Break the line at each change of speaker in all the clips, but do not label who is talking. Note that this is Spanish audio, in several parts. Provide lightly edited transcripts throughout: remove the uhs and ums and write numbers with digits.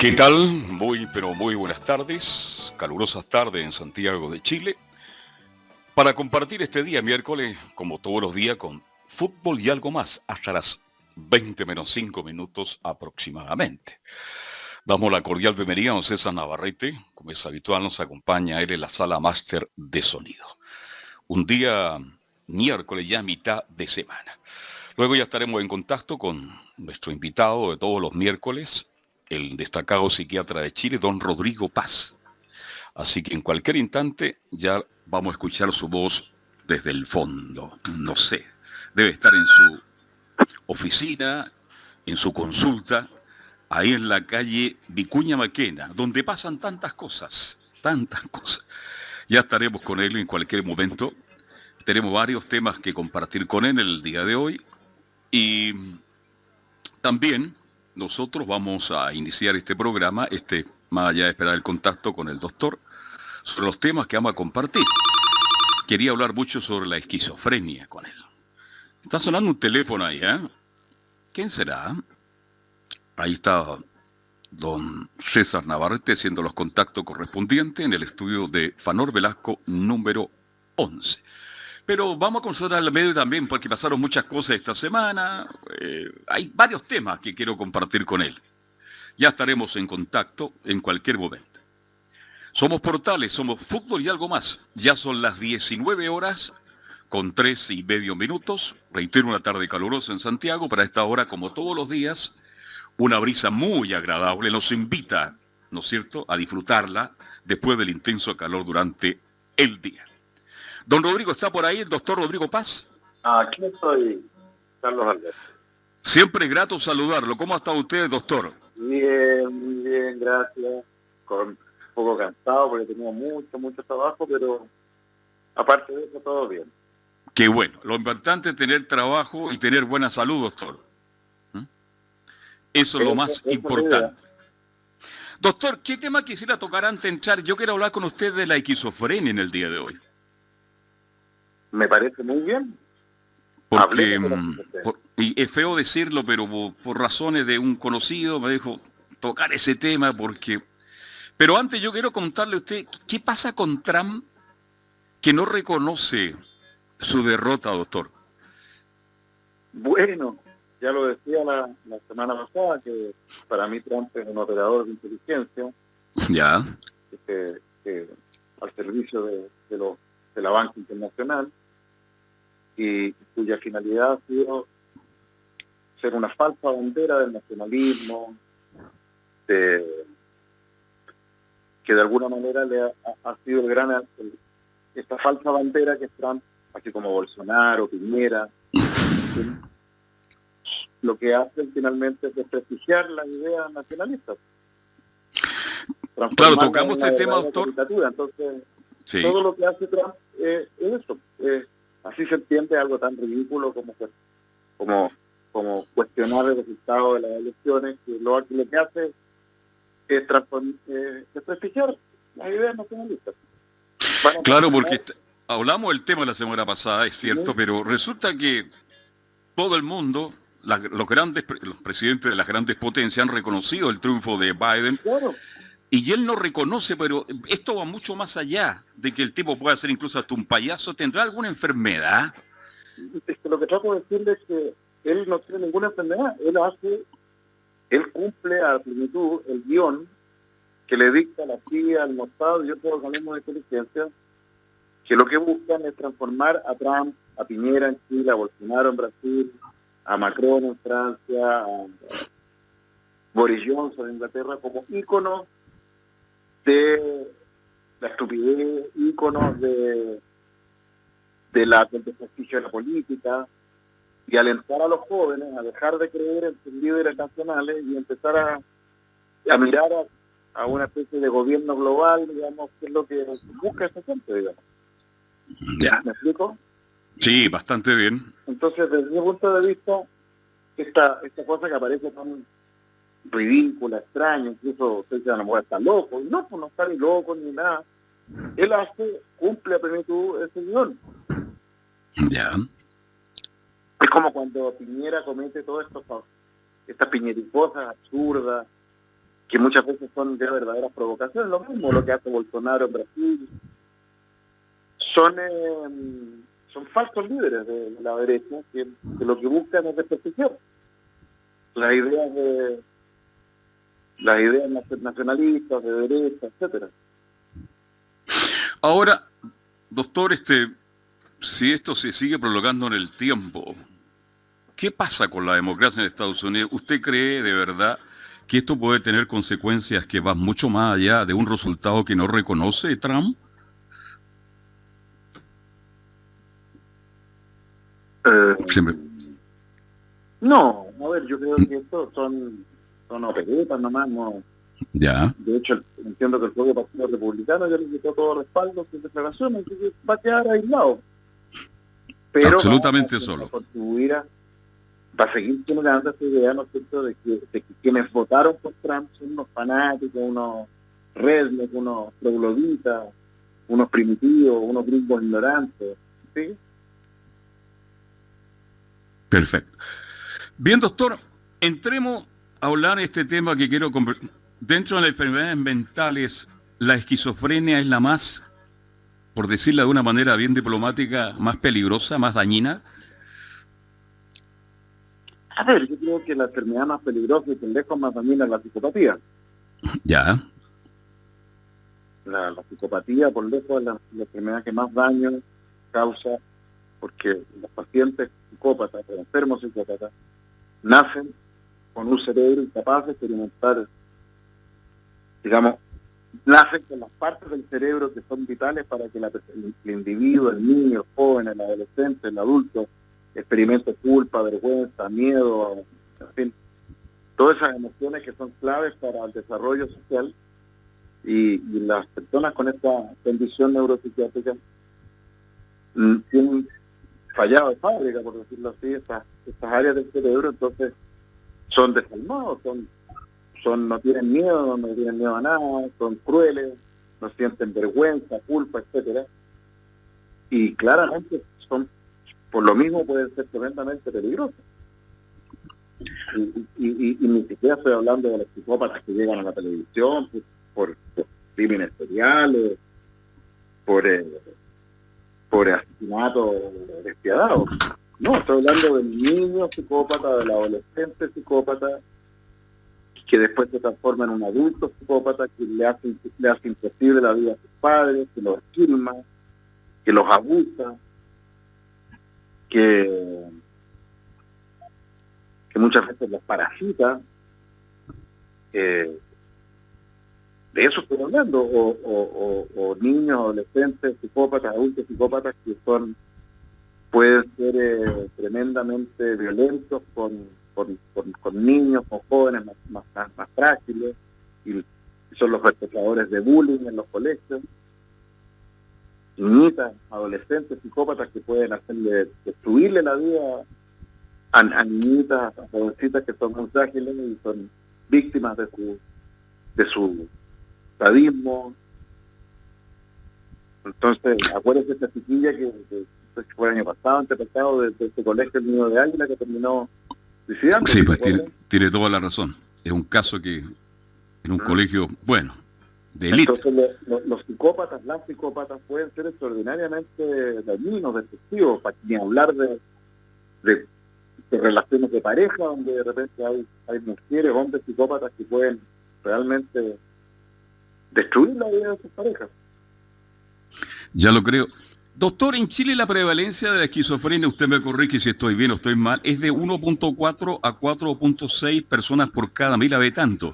¿Qué tal? Muy buenas tardes, calurosas tardes en Santiago de Chile, para compartir este día miércoles, como todos los días, con fútbol y algo más, hasta las 20 menos 5 minutos aproximadamente. Damos la cordial bienvenida a don César Navarrete, como es habitual nos acompaña él en la sala máster de sonido. Un día miércoles ya mitad de semana. Luego ya estaremos en contacto con nuestro invitado de todos los miércoles, el destacado psiquiatra de Chile, don Rodrigo Paz. Así que en cualquier instante ya vamos a escuchar su voz desde el fondo. No sé, debe estar en su oficina, en su consulta, ahí en la calle Vicuña Maquena, donde pasan tantas cosas, tantas cosas. Ya estaremos con él en cualquier momento. Tenemos varios temas que compartir con él el día de hoy. Y también nosotros vamos a iniciar este programa, más allá de esperar el contacto con el doctor, sobre los temas que vamos a compartir. Quería hablar mucho sobre la esquizofrenia con él. Está sonando un teléfono ahí, ¿eh? ¿Quién será? Ahí está don César Navarrete haciendo los contactos correspondientes en el estudio de Fanor Velasco número 11. Pero vamos a considerar el medio también porque pasaron muchas cosas esta semana. Hay varios temas que quiero compartir con él. Ya estaremos en contacto en cualquier momento. Somos Portales, somos fútbol y algo más. Ya son las 19 horas con 3:30 minutos. Reitero, una tarde calurosa en Santiago. Para esta hora, como todos los días, una brisa muy agradable nos invita, ¿no es cierto?, a disfrutarla después del intenso calor durante el día. Don Rodrigo, ¿está por ahí el doctor Rodrigo Paz?
Aquí estoy, Carlos Alberto.
Siempre es grato saludarlo. ¿Cómo está usted, doctor?
Muy bien, gracias. Un poco cansado porque tenía mucho trabajo, pero aparte de eso, todo bien.
Qué bueno. Lo importante es tener trabajo y tener buena salud, doctor. Eso es lo más importante. Doctor, ¿qué tema quisiera tocar antes de entrar? Yo quiero hablar con usted de la esquizofrenia en el día de hoy.
Me parece muy bien.
Porque, y es feo decirlo, pero por razones de un conocido me dijo tocar ese tema porque... Pero antes yo quiero contarle a usted, ¿qué pasa con Trump que no reconoce su derrota, doctor?
Bueno, ya lo decía la semana pasada, que para mí Trump es un operador de inteligencia.
Ya.
Al servicio de la banca internacional, y cuya finalidad ha sido ser una falsa bandera del nacionalismo, que de alguna manera le ha sido esta falsa bandera que es Trump, así como Bolsonaro, Piñera. Lo que hacen finalmente es desprestigiar las ideas nacionalistas.
Claro, tocamos este tema, doctor.
Entonces, sí, todo lo que hace Trump es eso. Así se entiende algo tan ridículo como cuestionar el resultado de las elecciones, que lo que hace es desprestigiar las ideas nacionalistas.
Claro, porque hablamos del tema la semana pasada, es cierto, ¿sí? Pero resulta que todo el mundo, los presidentes de las grandes potencias han reconocido el triunfo de Biden.
Claro.
Y él no reconoce, pero esto va mucho más allá de que el tipo pueda ser incluso hasta un payaso. ¿Tendrá alguna enfermedad?
Lo que trato de decirle es que él no tiene ninguna enfermedad. Él cumple a plenitud el guión que le dicta la CIA, el Mossad y otros organismos de inteligencia, que lo que buscan es transformar a Trump, a Piñera en Chile, a Bolsonaro en Brasil, a Macron en Francia, a Boris Johnson en Inglaterra, como íconos de la estupidez, íconos del desprestigio de la política, y alentar a los jóvenes a dejar de creer en sus líderes nacionales y empezar a mirar a una especie de gobierno global, digamos, que es lo que busca esa gente, digamos.
Ya.
¿Me explico?
Sí, bastante bien.
Entonces, desde mi punto de vista, esta cosa que aparece tan ridícula, extraña, incluso usted dice, a lo mejor está loco, y no, pues no está ni loco ni nada. Él cumple a plenitud ese guión.
Ya.
Es como cuando Piñera comete todas estas piñericosas absurdas, que muchas veces son de verdaderas provocaciones, lo mismo lo que hace Bolsonaro en Brasil, son falsos líderes de la derecha que lo que buscan es desprestigiar las ideas nacionalistas, de derecha, etcétera.
Ahora, doctor, si esto se sigue prolongando en el tiempo, ¿qué pasa con la democracia en Estados Unidos? ¿Usted cree de verdad que esto puede tener consecuencias que van mucho más allá de un resultado que no reconoce Trump? Siempre.
No, a ver, yo creo que estos son operetas nomás, no.
Ya.
De hecho, entiendo que el propio Partido Republicano ya le quitó todo respaldo sus declaraciones, así que va a quedar aislado. Pero
absolutamente solo.
Va a seguir generando esta idea, ¿no es cierto?, de que quienes votaron por Trump son unos fanáticos, unos rednecks, unos trogloditas, unos primitivos, unos gringos ignorantes, ¿sí?
Perfecto. Bien, doctor, entremos a hablar de este tema que quiero conversar. Dentro de las enfermedades mentales, la esquizofrenia es la más, por decirla de una manera bien diplomática, más peligrosa, más dañina.
A ver, yo creo que la enfermedad más peligrosa y que lejos más dañina es la psicopatía.
Ya.
La psicopatía, por lejos, es la enfermedad que más daño causa, porque los pacientes psicópatas, o enfermos psicópatas, nacen con un cerebro incapaz de experimentar, digamos, nacen con las partes del cerebro que son vitales para que el individuo, el niño, el joven, el adolescente, el adulto, experimente culpa, vergüenza, miedo, en fin, todas esas emociones que son claves para el desarrollo social, y las personas con esta condición neuropsiquiátrica tienen fallado de fábrica, por decirlo así, estas áreas del cerebro, entonces son desalmados, no tienen miedo a nada, son crueles, no sienten vergüenza, culpa, etcétera, y claramente por lo mismo pueden ser tremendamente peligrosos. Y ni siquiera estoy hablando de los psicópatas que llegan a la televisión por crímenes seriales, por asesinatos despiadados. No, estoy hablando del niño psicópata, del adolescente psicópata, que después se transforma en un adulto psicópata, que le hace imposible la vida a sus padres, que los esquilma, que los abusa, que muchas veces los parasita. De eso estoy hablando, o niños, adolescentes, psicópatas, adultos psicópatas que pueden ser tremendamente violentos con niños, con jóvenes más frágiles, y son los perpetradores de bullying en los colegios. Niñitas, adolescentes, psicópatas que pueden destruirle la vida a niñitas, a jovencitas que son muy frágiles y son víctimas de su sadismo. Entonces, acuérdense de esta chiquilla que fue el año pasado, antepasado, de este colegio, el niño de Águila, que terminó suicidando.
Sí, pues tiene toda la razón. Es un caso que en un colegio, bueno, de élite.
Entonces, los psicópatas, las psicópatas pueden ser extraordinariamente dañinos, destructivos, para ni hablar de relaciones de pareja, donde de repente hay mujeres, hombres psicópatas que pueden realmente destruir la vida de sus parejas.
Ya lo creo. Doctor, en Chile la prevalencia de la esquizofrenia, usted me corrige si estoy bien o estoy mal, es de 1.4 a 4.6 personas por cada 1.000 habitantes.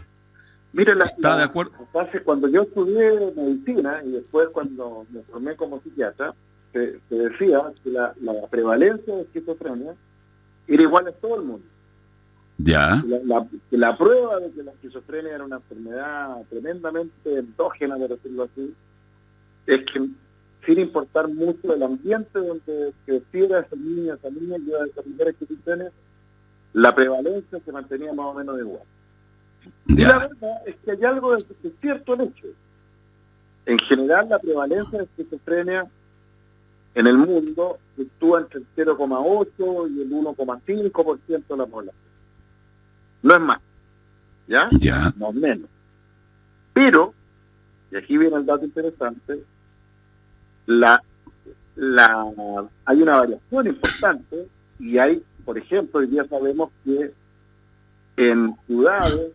Mire,
¿Está de acuerdo?
Cuando yo estudié medicina y después cuando me formé como psiquiatra, se decía que la prevalencia de esquizofrenia era igual en todo el mundo.
Ya.
La prueba de que la esquizofrenia era una enfermedad tremendamente endógena, por decirlo así, es que sin importar mucho el ambiente donde creciera ese niño, esa niña que iba a desarrollar esquizofrenia, la prevalencia se mantenía más o menos igual.
Ya.
Y la verdad es que hay algo de cierto en hecho. En general, la prevalencia de esquizofrenia en el mundo fluctúa entre el 0,8 y el 1,5% de la población. No es más, ¿ya?
Ya.
No es menos. Pero, y aquí viene el dato interesante, hay una variación importante y hay, por ejemplo, hoy día sabemos que en ciudades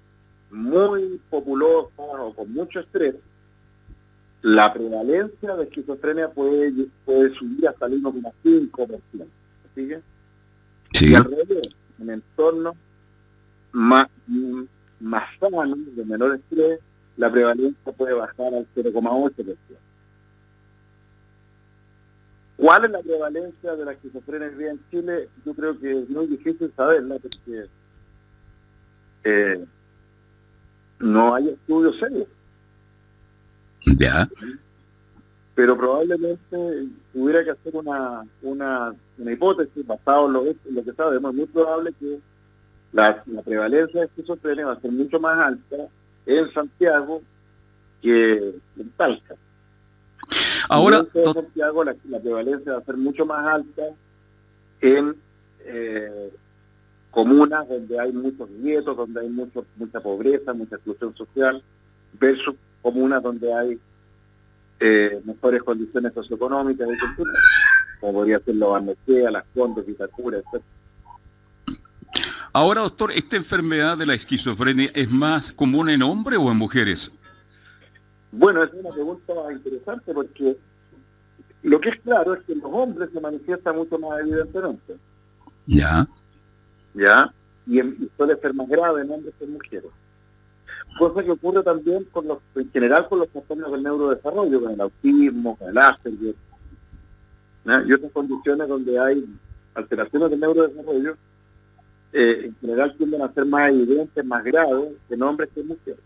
muy populosas o con mucho estrés, la prevalencia de esquizofrenia puede subir hasta el 1,5%. ¿Sigue?
Sí.
Y al revés, en entornos más sanos, de menor estrés, la prevalencia puede bajar al 0,8%. ¿Cuál es la prevalencia de la esquizofrenia hoy día en Chile? Yo creo que es muy difícil saberla porque no hay estudios serios.
Ya.
Pero probablemente hubiera que hacer una hipótesis basada en lo que sabemos. Es muy probable que la prevalencia de esquizofrenia va a ser mucho más alta en Santiago que en Talca.
Ahora,
en Santiago la prevalencia va a ser mucho más alta en comunas donde hay muchos guetos, donde hay mucha pobreza, mucha exclusión social, versus comunas donde hay mejores condiciones socioeconómicas y culturales, como podría ser Los Barnechea, Las Condes, Vitacura, etc.
Ahora, doctor, ¿esta enfermedad de la esquizofrenia es más común en hombres o en mujeres?
Bueno, es una pregunta interesante porque lo que es claro es que en los hombres se manifiesta mucho más evidentemente.
Ya.
Y suele ser más grave en hombres que en mujeres. Cosa que ocurre también en general con los trastornos del neurodesarrollo, con el autismo, con el Asperger, y otras condiciones donde hay alteraciones del neurodesarrollo, en general tienden a ser más evidentes, más graves en hombres que en mujeres.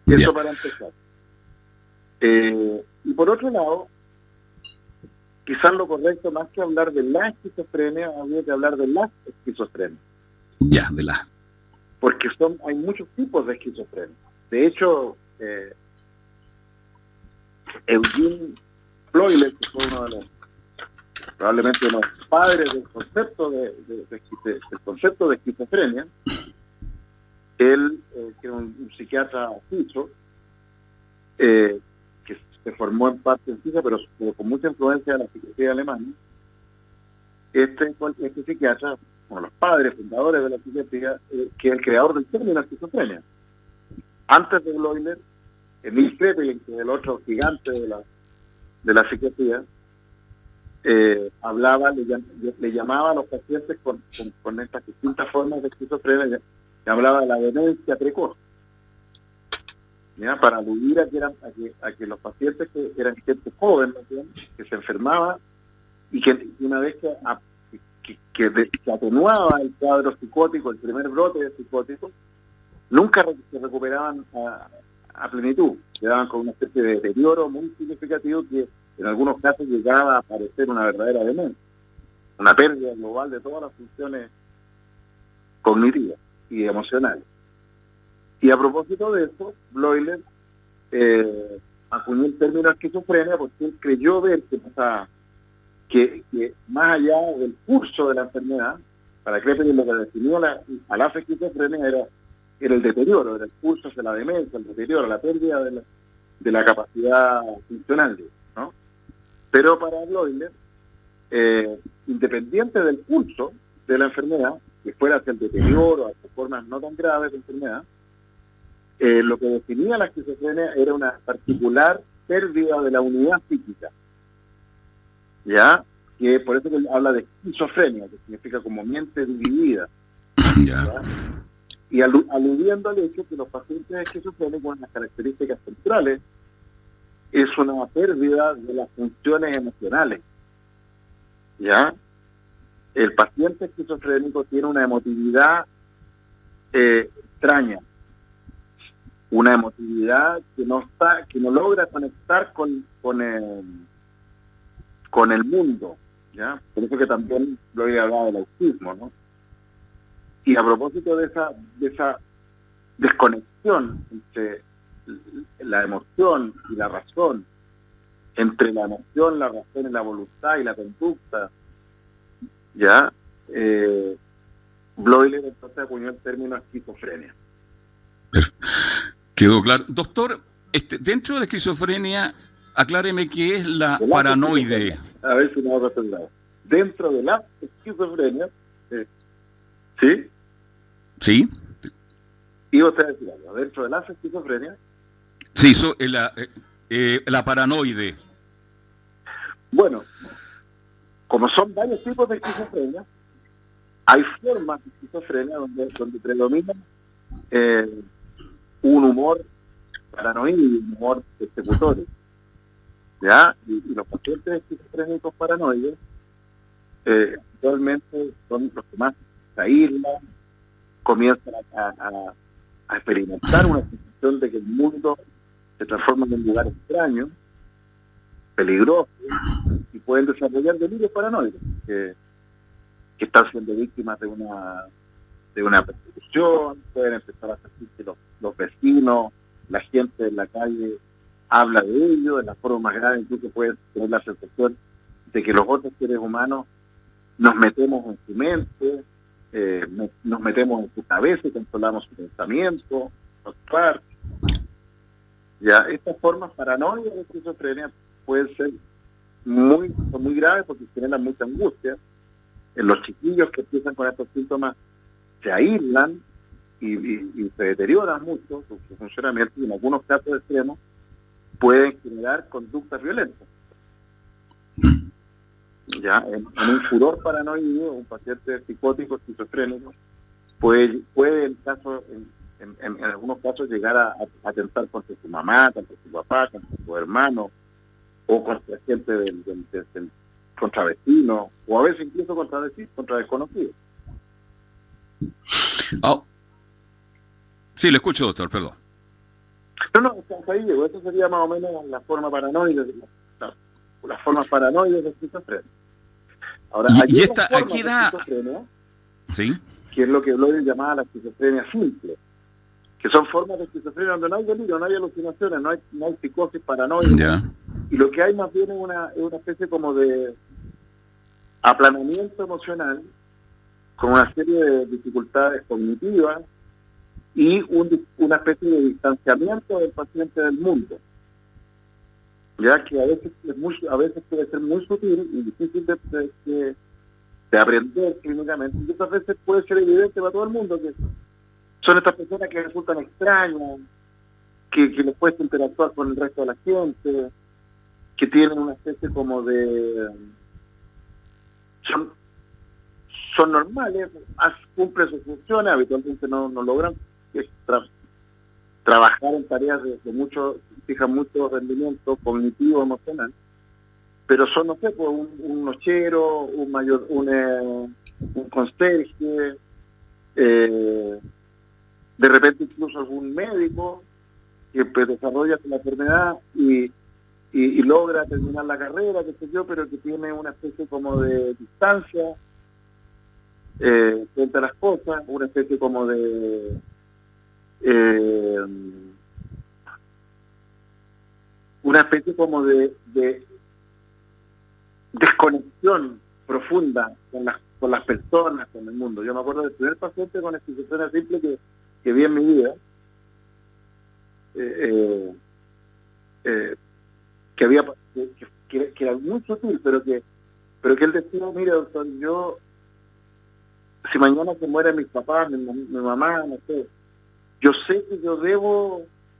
Eso para empezar. Y por otro lado, quizás lo correcto, más que hablar de la esquizofrenia, habría que hablar de las esquizofrenias. Porque hay muchos tipos de esquizofrenia. De hecho, Eugene Bleuler, que fue probablemente uno de los padres del concepto de esquizofrenia, él, que era un psiquiatra suizo, que se formó en parte en Suiza, pero con mucha influencia de la psiquiatría alemana, este psiquiatra, uno de los padres fundadores de la psiquiatría, que es el creador del término esquizofrenia. Antes de Bleuler, Emil Kraepelin, que es el otro gigante de la psiquiatría, le llamaba a los pacientes con estas distintas formas de esquizofrenia, le hablaba de la demencia precoz, para aludir a que los pacientes que eran gente joven, que se enfermaba y que una vez que atenuaba el cuadro psicótico, el primer brote de psicótico, nunca se recuperaban a plenitud, quedaban con una especie de deterioro muy significativo que en algunos casos llegaba a aparecer una verdadera demencia, una pérdida global de todas las funciones cognitivas y emocionales. Y a propósito de eso, Bleuler acuñó el término esquizofrenia porque él creyó ver que más allá del curso de la enfermedad, para Kraepelin lo que definió a la esquizofrenia era el deterioro, era el curso hacia la demencia, el deterioro, la pérdida de la capacidad funcional, ¿no? Pero para Bleuler, independiente del curso de la enfermedad, que fuera hacia el deterioro, hacia formas no tan graves de enfermedad, lo que definía la esquizofrenia era una particular pérdida de la unidad psíquica, que por eso que habla de esquizofrenia, que significa como mente dividida, y aludiendo al hecho que los pacientes esquizofrénicos en las características centrales es una pérdida de las funciones emocionales, El paciente esquizofrénico tiene una emotividad extraña, una emotividad que no logra conectar con el mundo, Por eso que también lo he hablado del autismo, ¿no? Y a propósito de esa desconexión entre la emoción y la razón, entre la emoción, la razón y la voluntad y la conducta, Bleuler entonces acuñó el término esquizofrenia.
Quedó claro. Doctor, dentro de la esquizofrenia, acláreme qué es la paranoide.
A ver si me voy a responder. Dentro de la esquizofrenia, ¿sí?
¿Sí?
¿Iba usted a decir algo? Dentro de la esquizofrenia.
Sí, la paranoide.
Bueno, como son varios tipos de esquizofrenia, hay formas de esquizofrenia donde predomina un humor paranoide y un humor persecutorio. ¿Ya? Y los pacientes esquizofrénicos paranoides actualmente son los que más se aíslan, comienzan a experimentar una sensación de que el mundo se transforma en un lugar extraño, peligroso, y pueden desarrollar delirios paranoides, que están siendo víctimas de una persecución, pueden empezar a sentir que los vecinos, la gente en la calle habla de ello, de la forma más grave incluso puede tener la sensación de que los otros seres humanos nos metemos en su mente, nos metemos en su cabeza y controlamos su pensamiento, actuar. Ya, estas formas paranoicas de esquizofrenia pueden ser muy graves porque generan mucha angustia. En los chiquillos que empiezan con estos síntomas se aíslan y se deterioran mucho su funcionamiento, y en algunos casos extremos pueden generar conductas violentas. Ya, en un furor paranoide, un paciente psicótico esquizofrénico puede en algunos casos llegar a atentar contra su mamá, contra su papá, contra su hermano, o contra gente contra vecinos, o a veces incluso contra desconocidos.
Oh. Sí, le escucho, doctor, perdón.
No, ahí llegó. Eso sería más o menos la forma paranoide, las formas paranoides de esquizofrenia. Ahora,
y esta aquí da... ¿Sí?
Que es lo que Bloy llamaba la esquizofrenia simple, que son formas de esquizofrenia donde no hay delirio, no hay alucinaciones, no hay psicosis paranoide,
yeah.
Y lo que hay más bien es una especie como de aplanamiento emocional, con una serie de dificultades cognitivas y una especie de distanciamiento del paciente del mundo, ya que a veces puede ser muy sutil y difícil de aprender clínicamente, y otras veces puede ser evidente para todo el mundo que son estas personas que resultan extrañas, que les cuesta interactuar con el resto de la gente, que tienen una especie como de... son normales, cumplen sus funciones, habitualmente no logran trabajar en tareas fijan mucho rendimiento cognitivo, emocional, pero son, no sé, pues, un nochero, un conserje, de repente incluso algún médico que desarrolla la enfermedad y logra terminar la carrera, qué sé yo, pero que tiene una especie como de distancia frente a las cosas, una especie como de desconexión profunda con las personas, con el mundo. Yo me acuerdo del primer paciente con esquizofrenia simple que vi en mi vida, que era muy sutil, pero que él decía: mire, doctor, si mañana se mueren mis papás, mi mamá, no sé, yo sé que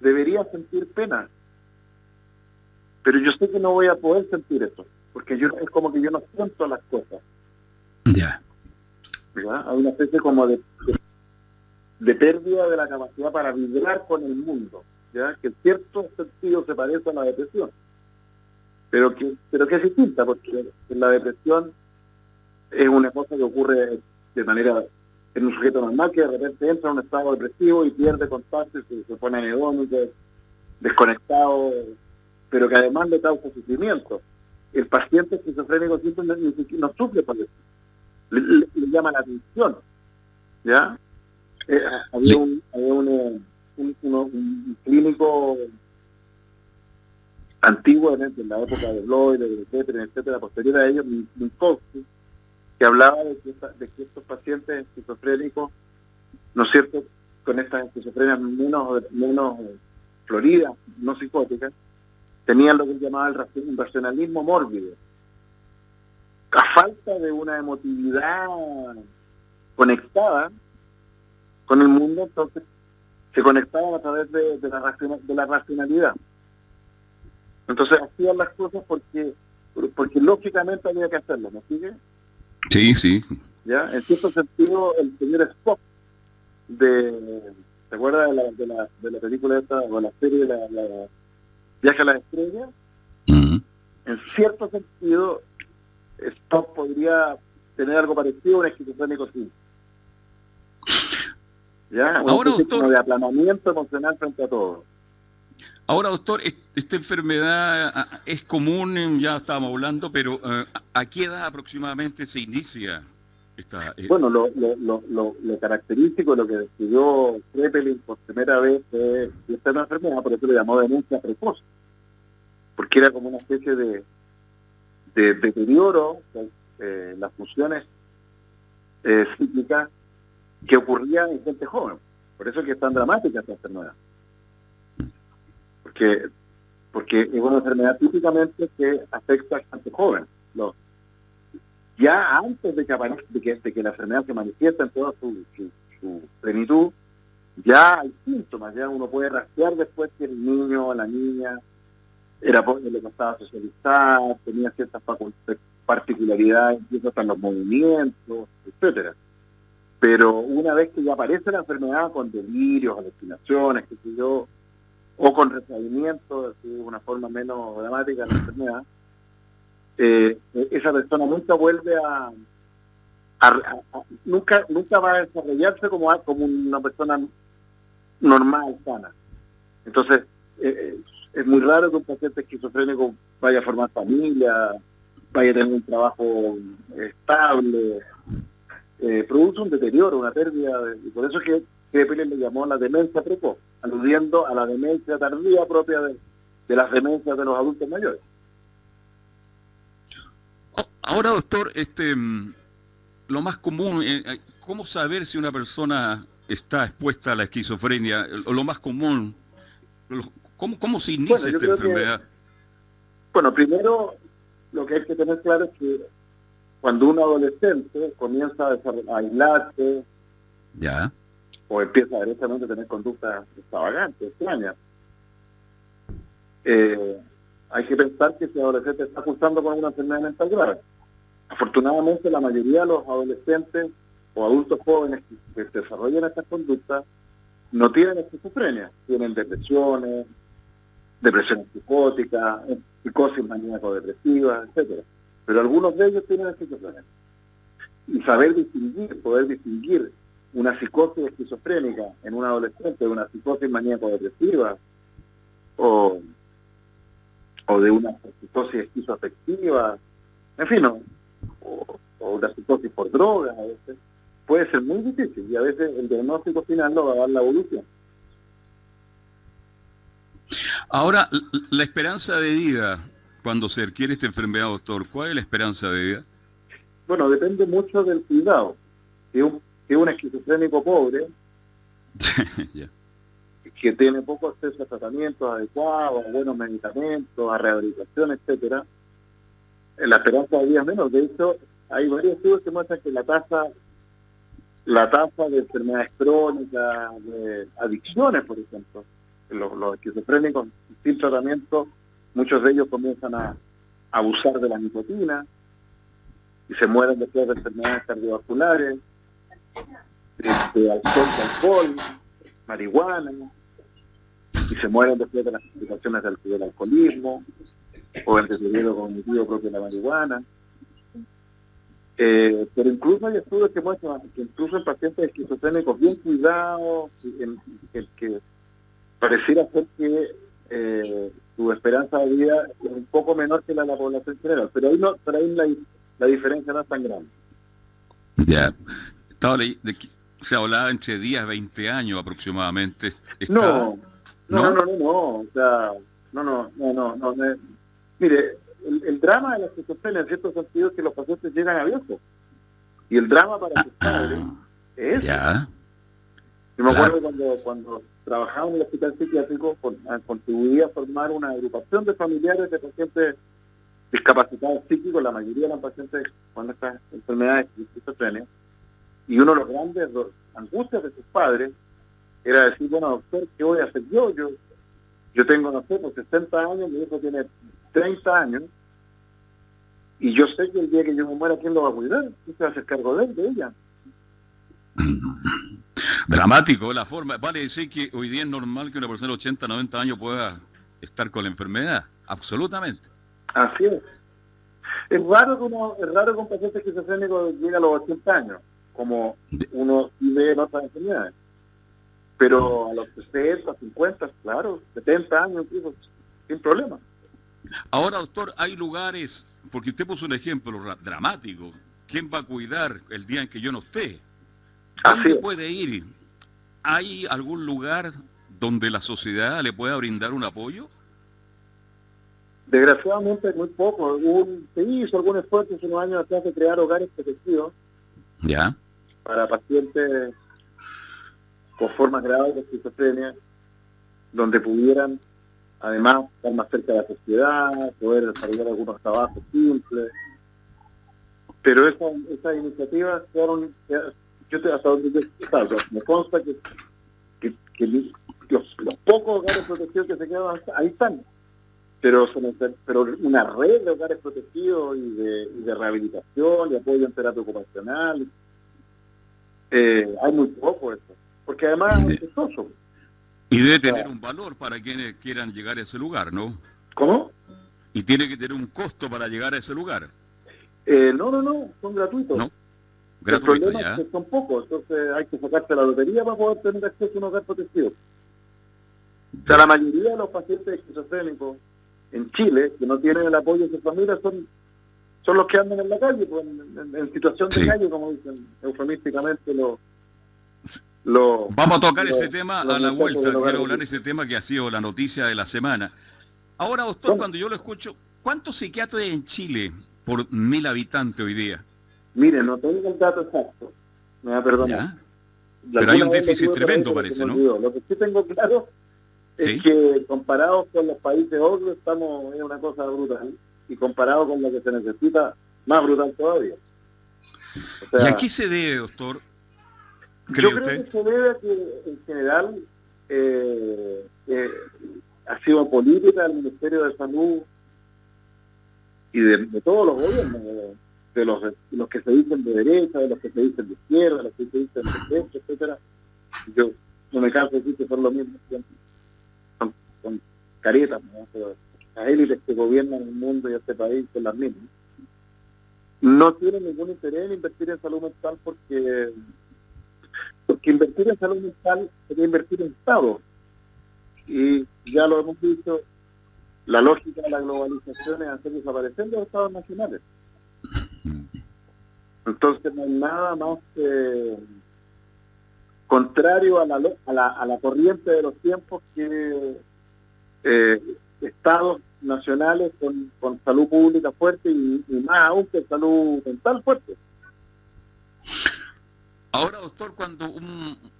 debería sentir pena, pero yo sé que no voy a poder sentir eso, porque es como que yo no siento las cosas.
Ya.
¿Ya? Hay una especie como de pérdida de la capacidad para vibrar con el mundo, ¿ya? Que en cierto sentido se parece a la depresión, pero que es distinta, porque en la depresión es una cosa que ocurre de manera en un sujeto normal, que de repente entra en un estado depresivo y pierde contacto y se pone anedónico, desconectado, pero que además le causa sufrimiento. El paciente esquizofrénico siempre no sufre por eso, le llama la atención, ¿ya? Había un clínico antiguo en la época de Bloy, etcétera, posterior a ellos, Minkowski, que hablaba de que estos pacientes esquizofrénicos, ¿no es cierto?, con estas esquizofrenias menos Florida, no psicóticas, tenían lo que llamaba el racionalismo mórbido. A falta de una emotividad conectada con el mundo, entonces se conectaban a través de la racionalidad. Entonces hacían las cosas porque lógicamente había que hacerlo, ¿me sigue?
Sí, sí.
¿Ya? En cierto sentido, el señor Spock ¿te acuerdas de la película esta, o la serie de la Viaje a las Estrellas?
Uh-huh.
En cierto sentido, Spock podría tener algo parecido a un esquizofrénico sí. ¿Ya?
Ahora, doctor,
como de aplanamiento emocional frente a todo.
Ahora, doctor, esta enfermedad es común, ya estábamos hablando, pero ¿a qué edad aproximadamente se inicia esta?
Bueno, lo característico, lo que describió Kraepelin por primera vez es esta enfermedad, por eso le llamó demencia precoz, porque era como una especie de deterioro de las funciones psíquicas que ocurría en gente joven. Por eso es que es tan dramática esta enfermedad. Porque es una enfermedad típicamente que afecta a gente joven. Ya antes de que la enfermedad se manifiesta en toda su plenitud, ya hay síntomas, ya uno puede rastrear después que el niño o la niña le costaba socializar, tenía ciertas particularidades, incluso hasta en los movimientos, etcétera. Pero una vez que ya aparece la enfermedad con delirios, alucinaciones, qué sé yo, o con retraimiento, de una forma menos dramática de la enfermedad, esa persona nunca vuelve nunca va a desarrollarse como una persona normal, sana. Entonces, es muy raro que un paciente esquizofrénico vaya a formar familia, vaya a tener un trabajo estable, produce un deterioro, una pérdida, y por eso es que Kraepelin le llamó la demencia precoz, aludiendo a la demencia tardía propia de las demencias de los adultos mayores.
Ahora, doctor, lo más común, ¿cómo saber si una persona está expuesta a la esquizofrenia? Lo más común, ¿cómo se inicia esta enfermedad?
Bueno, primero lo que hay que tener claro es que cuando un adolescente comienza a aislarse,
ya,
o empieza directamente a tener conductas extravagantes, extrañas, hay que pensar que ese adolescente está cursando con una enfermedad mental grave. Afortunadamente, la mayoría de los adolescentes o adultos jóvenes que desarrollan estas conductas no tienen esquizofrenia, tienen depresiones psicóticas, psicosis maníaco-depresivas, etcétera. Pero algunos de ellos tienen esquizofrenia. Y poder distinguir una psicosis esquizofrénica en un adolescente de una psicosis maníaco-depresiva o de una psicosis esquizoafectiva, en fin, o una psicosis por drogas, a veces, puede ser muy difícil, y a veces el diagnóstico final lo va a dar la evolución.
Ahora, la esperanza de vida, cuando se adquiere esta enfermedad, doctor, ¿cuál es la esperanza de vida?
Bueno, depende mucho del cuidado. Si un esquizofrénico pobre,
yeah,
que tiene poco acceso a tratamientos adecuados, a buenos medicamentos, a rehabilitación, etcétera, la esperanza de vida es menor. De hecho, hay varios estudios que muestran que la tasa de enfermedades crónicas, de adicciones, por ejemplo, los esquizofrénicos sin tratamiento, muchos de ellos comienzan a abusar de la nicotina y se mueren después de enfermedades cardiovasculares, de alcohol, marihuana, y se mueren después de las complicaciones del alcoholismo o el deterioro cognitivo propio de la marihuana. Pero incluso hay estudios que muestran que incluso en pacientes esquizofrénicos bien cuidados, en que pareciera ser que su esperanza de vida es un poco menor que la de la población general, pero ahí la diferencia no es tan grande.
Ya, se hablaba entre 10 a 20 años aproximadamente.
No, o sea, no. Mire, el drama de la esquizofrenia en cierto sentido es que los pacientes llegan a viejos. Y el drama para sus padres es
ya.
Yo me acuerdo cuando trabajaba en el hospital psiquiátrico, contribuía a formar una agrupación de familiares de pacientes discapacitados psíquicos, la mayoría eran pacientes con estas enfermedades esquizofrénicas, y uno de los grandes angustias de sus padres era decir, bueno, doctor, ¿qué voy a hacer yo? Yo tengo, no sé, por 60 años, mi hijo tiene 30 años, y yo sé que el día que yo me muera, ¿quién lo va a cuidar? ¿Quién se va a hacer cargo de ella?
Dramático la forma. Vale decir que hoy día es normal que una persona de 80, 90 años pueda estar con la enfermedad. Absolutamente.
Así es. Es raro que un paciente esquizofrénico llegue a los 80 años, como uno ve en otras enfermedades. Pero a los 60, 50, claro, 70 años incluso, sin problema.
Ahora, doctor, hay lugares, porque usted puso un ejemplo dramático. ¿Quién va a cuidar el día en que yo no esté? ¿Dónde puede ir? ¿Hay algún lugar donde la sociedad le pueda brindar un apoyo?
Desgraciadamente muy poco. Se hizo algún esfuerzo hace unos años atrás de crear hogares protegidos para pacientes con formas graves de esquizofrenia, donde pudieran además estar más cerca de la sociedad, poder desarrollar algunos trabajos simples. Pero esas iniciativas quedaron, hasta donde yo me consta que los pocos hogares protegidos que se quedan ahí están. Pero una red de hogares protegidos y de rehabilitación y apoyo en terapia ocupacional, hay muy poco eso, porque además es costoso.
Y debe tener un valor para quienes quieran llegar a ese lugar, ¿no?
¿Cómo?
Y tiene que tener un costo para llegar a ese lugar.
No, son gratuitos.
¿No?
Gratuito, el problema es que son pocos, entonces hay que sacarse la lotería para poder tener acceso a un hogar protegido. O sea, la mayoría de los pacientes esquizofrénicos en Chile, que no tienen el apoyo de sus familias, son los que andan en la calle, pues, en situación de calle, como dicen eufemísticamente
Vamos a tocar ese tema a la vuelta. Quiero hablar de ese tema que ha sido la noticia de la semana. Ahora, doctor, cuando yo lo escucho, ¿cuántos psiquiatras hay en Chile por 1000 habitantes hoy día?
Mire, no tengo el dato exacto, me va a perdonar.
Pero hay un déficit tremendo, parece, ¿no?
Lo que sí tengo claro es que comparados con los países otros es una cosa brutal, y comparado con lo que se necesita, más brutal todavía. O sea,
¿y a qué se debe, doctor?
Yo creo que se debe a que en general ha sido política del Ministerio de Salud y de todos los gobiernos, de los que se dicen de derecha, de los que se dicen de izquierda, de los que se dicen de centro, etcétera. Yo no me canso de decir que son lo mismo siempre. Son caretas, ¿no? Pero las élites que gobiernan el mundo y este país son las mismas. No tienen ningún interés en invertir en salud mental porque invertir en salud mental sería invertir en Estado. Y ya lo hemos dicho, la lógica de la globalización es hacer desaparecer los Estados nacionales. Entonces no hay nada más contrario a la corriente de los tiempos que estados nacionales con salud pública fuerte y más aún que salud mental fuerte.
Ahora, doctor, cuando un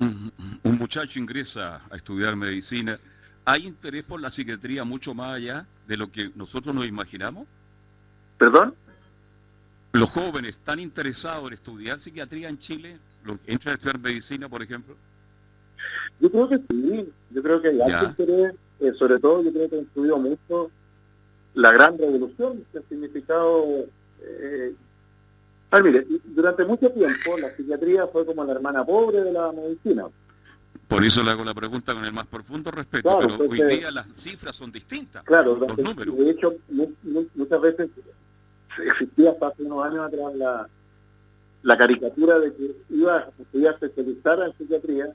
muchacho ingresa a estudiar medicina, ¿hay interés por la psiquiatría mucho más allá de lo que nosotros nos imaginamos?
¿Perdón?
¿Los jóvenes están interesados en estudiar psiquiatría en Chile? ¿Los que entran a estudiar medicina, por ejemplo?
Yo creo que sí. Yo creo que hay alto interés. Sobre todo, yo creo que ha influido mucho la gran revolución que ha significado... mire, durante mucho tiempo la psiquiatría fue como la hermana pobre de la medicina.
Por eso le hago la pregunta con el más profundo respeto,
claro,
pero
entonces,
hoy día las cifras son distintas.
Claro,
los números.
De hecho, muchas veces existía hasta hace unos años atrás la caricatura de que iba a estudiar especializar en psiquiatría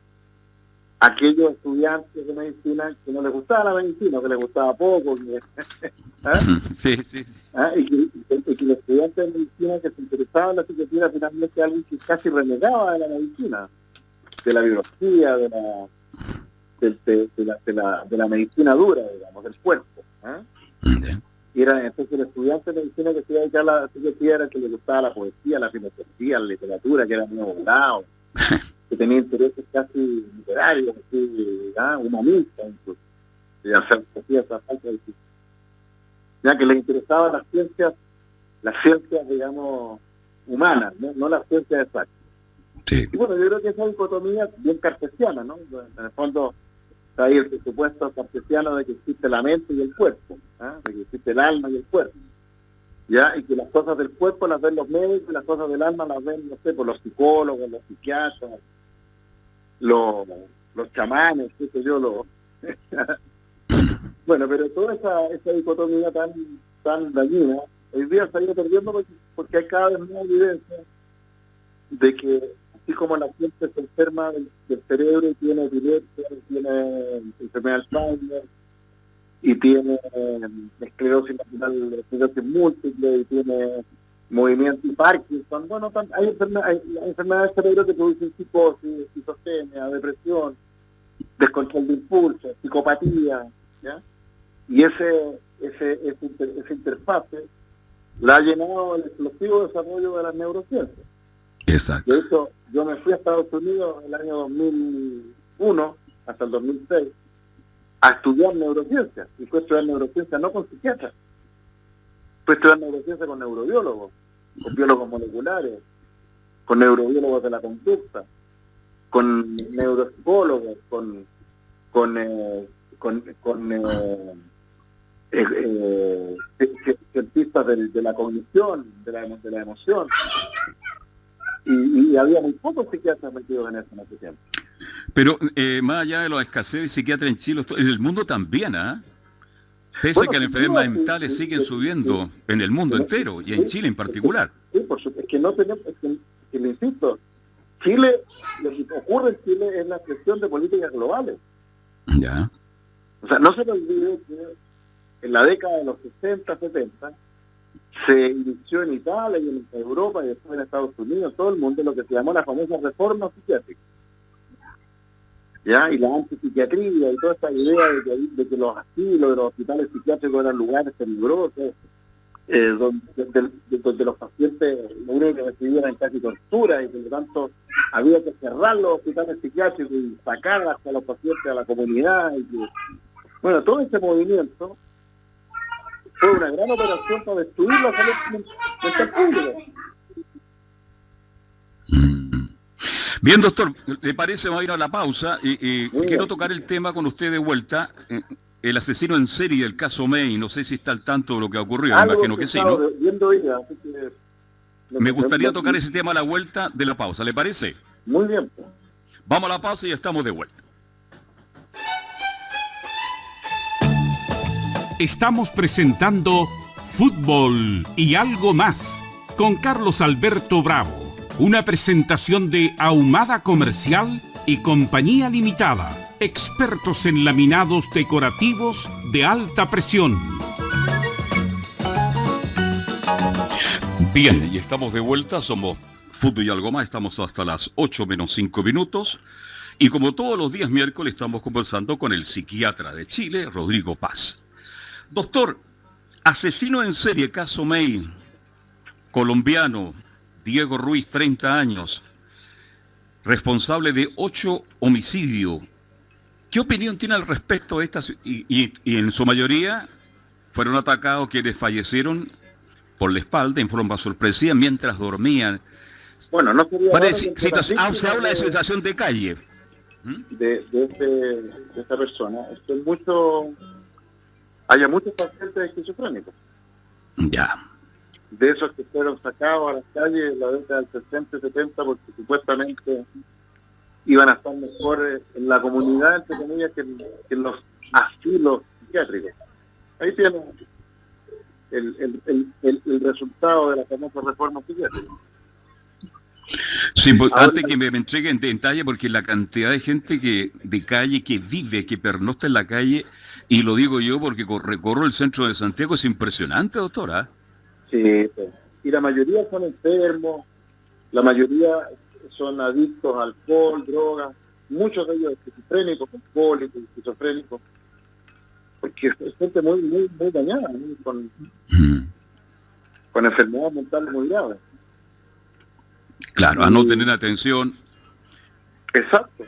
aquellos estudiantes de medicina que no les gustaba la medicina, que les gustaba poco.
Sí.
Y que los estudiantes de medicina que se interesaban en la psiquiatría finalmente alguien que casi renegaba de la medicina, de la biología, de la medicina dura, digamos, del cuerpo. Y era entonces el estudiante de medicina que se iba a dedicar a la psiquiatría era el que le gustaba la poesía, la filosofía, la literatura, que era muy volado. que tenía intereses casi literarios, así, humanistas, incluso, ya hacía esa falta de ya que le interesaban las ciencias, digamos, humanas, no las ciencias exactas.
Sí.
Y bueno, yo creo que esa dicotomía bien cartesiana, ¿no? En el fondo está ahí el supuesto cartesiano de que existe la mente y el cuerpo, de que existe el alma y el cuerpo, ¿ya? Y que las cosas del cuerpo las ven los médicos y las cosas del alma las ven, no sé, por los psicólogos, los psiquiatras, los chamanes, qué sé yo, Bueno, pero toda esa dicotomía tan dañina, hoy día se ha ido perdiendo porque hay cada vez más evidencia de que así como la gente se enferma del cerebro y tiene epilepsia, y tiene enfermedad de Alzheimer, y tiene esclerosis lateral, esclerosis múltiple, y tiene movimiento y Parkinson, bueno, hay enfermedades del cerebro que producen psicosis, esquizofrenia, depresión, descontrol de impulso, psicopatía, ¿ya? Y esa interfase la ha llenado el explosivo desarrollo de las neurociencias.
Exacto.
De hecho, yo me fui a Estados Unidos en el año 2001 hasta el 2006 a estudiar neurociencia. Y fue a estudiar neurociencia no con psiquiatras, fue a estudiar neurociencia con neurobiólogos, con biólogos moleculares, con neurobiólogos de la conducta, con neuropsicólogos, con cientistas de la cognición, de la emoción, y había muy pocos psiquiatras metidos en eso en ese tiempo.
Pero más allá de la escasez de psiquiatras en Chile, en el mundo también, pese a que las enfermedades mentales siguen subiendo en el mundo entero y en Chile en particular.
Sí, por supuesto, es que no tenemos, que le insisto, Chile, lo que ocurre en Chile es la expresión de políticas globales.
Ya.
O sea, no se le olvide que en la década de los 60, 70, se inició en Italia y en Europa y después en Estados Unidos, en todo el mundo, lo que se llamó la famosa reforma psiquiátrica. ¿Ya? Y la antipsiquiatría y toda esta idea de que los asilos, de los hospitales psiquiátricos eran lugares peligrosos, donde los pacientes lo único que recibían era casi tortura y por lo tanto había que cerrar los hospitales psiquiátricos y sacar hasta los pacientes a la comunidad. Bueno, todo ese movimiento fue una gran operación para destruir la salud mental pública.
Bien, doctor, ¿le parece? Vamos a ir a la pausa y quiero tocar el tema con usted de vuelta. El asesino en serie del caso May, no sé si está al tanto de lo que ha ocurrido, me imagino que sí, ¿no? Me gustaría tocar ese tema a la vuelta de la pausa, ¿le parece?
Muy bien.
Vamos a la pausa y ya estamos de vuelta.
Estamos presentando Fútbol y algo más con Carlos Alberto Bravo. Una presentación de Ahumada Comercial y Compañía Limitada, expertos en laminados decorativos de alta presión.
Bien, y estamos de vuelta, somos Fútbol y algo más, estamos hasta las 8 menos 5 minutos. Y como todos los días miércoles estamos conversando con el psiquiatra de Chile, Rodrigo Paz. Doctor, asesino en serie, caso May, colombiano, Diego Ruiz, 30 años, responsable de 8 homicidios. ¿Qué opinión tiene al respecto de estas? Y en su mayoría fueron atacados quienes fallecieron por la espalda en forma sorpresiva mientras dormían.
Bueno, no sería...
Se habla de sensación de calle.
De esta persona. Haya muchos pacientes esquizofrénicos.
Ya.
De esos que fueron sacados a las calles en la década del 60 y 70 porque supuestamente iban a estar mejor en la comunidad, entre comillas, que en los asilos psiquiátricos. Ahí tienen el resultado de la famosa reforma psiquiátrica.
Sí, pues, antes que me entregue en detalle, porque la cantidad de gente de calle que vive, que pernocta en la calle, y lo digo yo porque recorro el centro de Santiago, es impresionante, doctora.
Sí, pues. Y la mayoría son enfermos, la mayoría son adictos a alcohol, drogas, muchos de ellos esquizofrénicos, alcohólicos, esquizofrénicos, porque es gente muy, muy, muy dañada, ¿no? Con enfermedades mentales muy graves.
Claro, a no tener atención,
Exacto.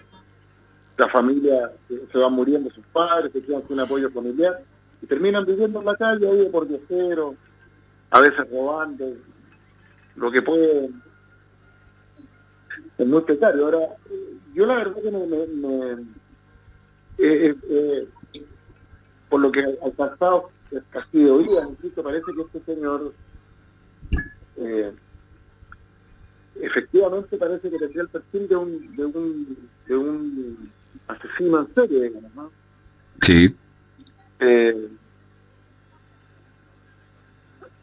La familia se va muriendo sus padres, se quedan sin apoyo familiar y terminan viviendo en la calle ahí de por diosero, a veces robando, lo que pueden. Es muy precario. Ahora, yo la verdad que por lo que al pasado casi de oídas, incluso parece que este señor efectivamente parece que tendría el perfil de un asesino en serie, digamos, ¿no?
Sí.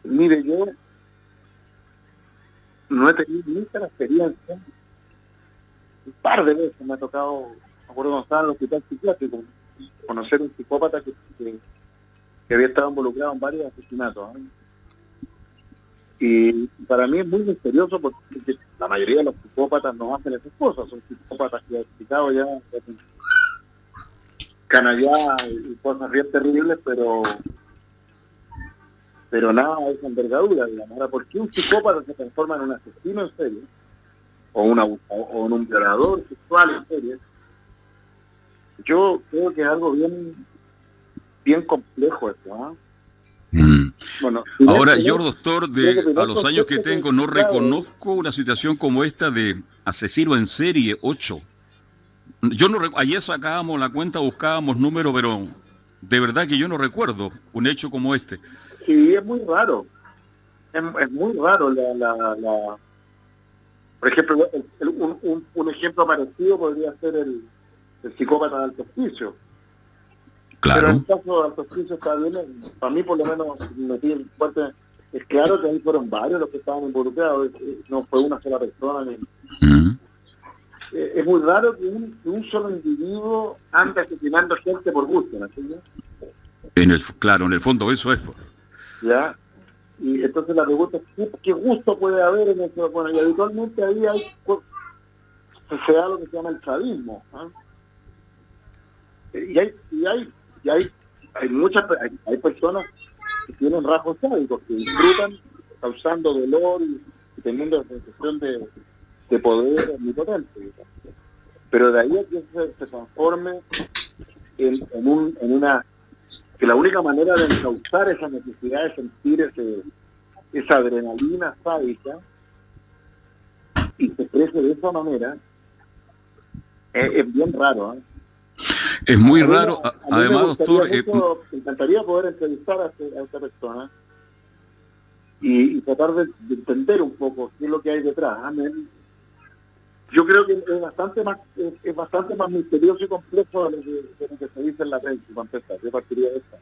Mire, yo no he tenido nunca la experiencia, un par de veces me ha tocado, me acuerdo cuando estaba en el hospital psiquiátrico, conocer un psicópata que había estado involucrado en varios asesinatos, ¿eh? Y para mí es muy misterioso porque la mayoría de los psicópatas no hacen esas cosas, son psicópatas que han explicado ya canallá y cosas bien terribles, pero nada de esa envergadura, digamos. Ahora, ¿por qué un psicópata se transforma en un asesino en serie? O en un violador sexual en serie? Yo creo que es algo bien complejo esto, ¿eh? Bueno,
ahora yo, doctor, a los años que tengo, no reconozco una situación como esta de asesino en serie 8. Yo no ayer sacábamos la cuenta, buscábamos números, pero de verdad que yo no recuerdo un hecho como este.
Sí, es muy raro. Es muy raro por ejemplo, un ejemplo parecido podría ser el psicópata de Alto Hospicio.
Claro.
Pero en el caso de Alto Hospicio está bien, para mí por lo menos me tiene fuerte. Es claro que ahí fueron varios los que estaban involucrados, no fue una sola persona. Es muy raro que un solo individuo ande asesinando gente por gusto, ¿no?
Claro, en el fondo eso es.
¿Ya? Y entonces la pregunta es, ¿qué gusto puede haber en eso? Bueno, y habitualmente ahí se da lo que se llama el sadismo, ¿eh? Hay personas que tienen rasgos sádicos, que disfrutan causando dolor y teniendo la sensación de poder omnipotente. Pero de ahí a que se transforme en una... que la única manera de encauzar esa necesidad de sentir esa adrenalina sádica y se exprese de esa manera, es bien raro, ¿eh?
Es muy raro, además, doctor...
me encantaría poder entrevistar a esta persona y tratar de entender un poco qué es lo que hay detrás. Yo creo que es bastante más misterioso y complejo de lo que se dice en la prensa. Yo partiría de esta.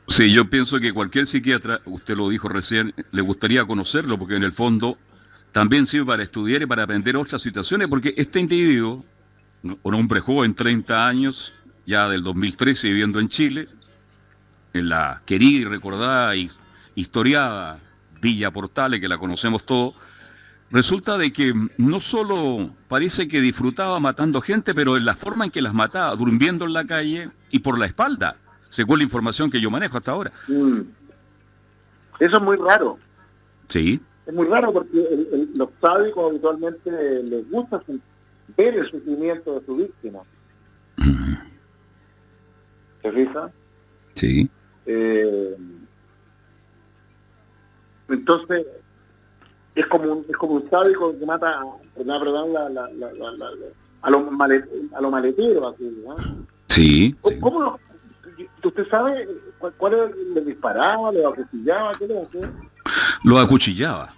Sí, yo pienso que cualquier psiquiatra, usted lo dijo recién, le gustaría conocerlo, porque en el fondo también sirve para estudiar y para aprender otras situaciones, porque este individuo, un hombre joven, 30 años, ya del 2013 viviendo en Chile, en la querida y recordada y historiada Villa Portales, que la conocemos todos, resulta de que no solo parece que disfrutaba matando gente, pero en la forma en que las mataba, durmiendo en la calle y por la espalda, según la información que yo manejo hasta ahora.
Eso es muy raro.
Sí.
Es muy raro porque los sádicos habitualmente les gusta ver el sufrimiento de su víctima. ¿Se fija?
Sí.
Entonces, es como un sádico que mata a los maleteros, así, ¿no?
Sí.
¿Cómo usted sabe cuál le disparaba, le acuchillaba, qué le hacía?
Lo acuchillaba.